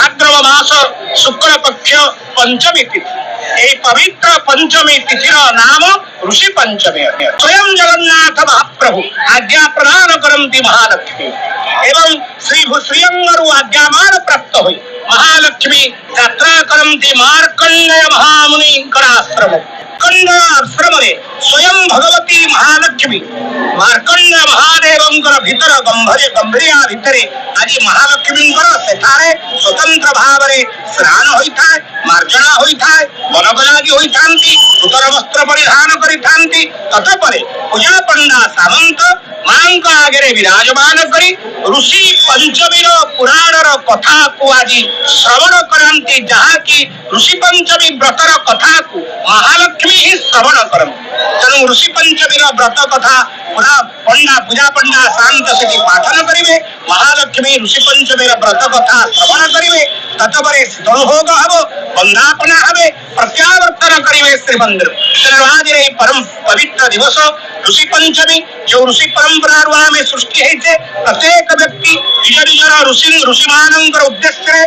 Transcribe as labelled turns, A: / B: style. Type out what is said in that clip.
A: भाद्रव मास शुक्ल पक्ष पंचमी तिथि এই পবিত্র পঞ্চমী তিথির নাম ঋষি পঞ্চমী। স্বয়ং জগন্নাথ মহাপ্রভু আজ্ঞা প্রদান করন্তি মহালক্ষ্মী এবং শ্রীঅঙ্গরু আজ্ঞামান প্রাপ্ত হই মহালক্ষ্মী যাত্রা করন্তি মার্কण्डेय মহামুনিଙ୍କର ଆଶ୍ରମ। ମାର୍କଣ୍ଡ ଆଶ୍ରମରେ ସ୍ୱୟଂ ଭଗବତୀ ମହାଲକ୍ଷ୍ମୀ ମାର୍କଣ୍ଡ ମହାଦେବଙ୍କର ଭିତର ଗମ୍ଭୀରିଆ ଭିତରେ ଆଜି ମହାଲକ୍ଷ୍ମୀଙ୍କର ସେଠାରେ ସ୍ୱତନ୍ତ୍ର ଭାବରେ ସ୍ନାନ ହୋଇଥାଏ, ମାର୍ଜନା ହୋଇଥାଏ, ବନକଲାଗି ହୋଇଥାନ୍ତି, ନୂତନ ବସ୍ତ୍ର ପରିଧାନ କରିଥାନ୍ତି। ତତ୍ପରେ ପୂଜା ପଣ୍ଡା ସାମନ୍ତ ମାଙ୍କ ଆଗରେ ବିରାଜମାନ କରି ଋଷି ପଞ୍ଚମୀର ପୁରାଣର କଥାକୁ ଆଜି ଶ୍ରବଣ କରାନ୍ତି, ଯାହାକି ଋଷି ପଞ୍ଚମୀ ବ୍ରତର କଥାକୁ ମହାଲକ୍ଷ୍ମୀ ହିଁ ଶ୍ରବଣ କରନ୍ତି। ତେଣୁ ଋଷି ପଞ୍ଚମୀର ବ୍ରତ କଥା ପଣ୍ଡା ପୂଜା ପଣ୍ଡା ଶାନ୍ତ ସେଠି ପାଠନ କରିବେ, ମହାଲକ୍ଷ୍ମୀ ଋଷି ପଞ୍ଚମୀର ବ୍ରତ କଥା ଶ୍ରବଣ କରିବେ। ତତ୍ପରେ ଶୀତଳ ଭୋଗ ହବ, ବନ୍ଦାପନା ହେବେ, ପ୍ରତ୍ୟାବର୍ତ୍ତନ କରିବେ ଶ୍ରୀମନ୍ଦିର। ତେଣୁ ଆଜି ଏହି ପରମ ପବିତ୍ର ଦିବସ ଋଷି ପଞ୍ଚମୀ, ଯୋଉ ଋଷି ପରମ୍ପରାରୁ ଆମେ ସୃଷ୍ଟି ହେଇଛେ, ପ୍ରତ୍ୟେକ ବ୍ୟକ୍ତି ନିଜ ନିଜର ଋଷିମାନଙ୍କର ଉଦ୍ଦେଶ୍ୟରେ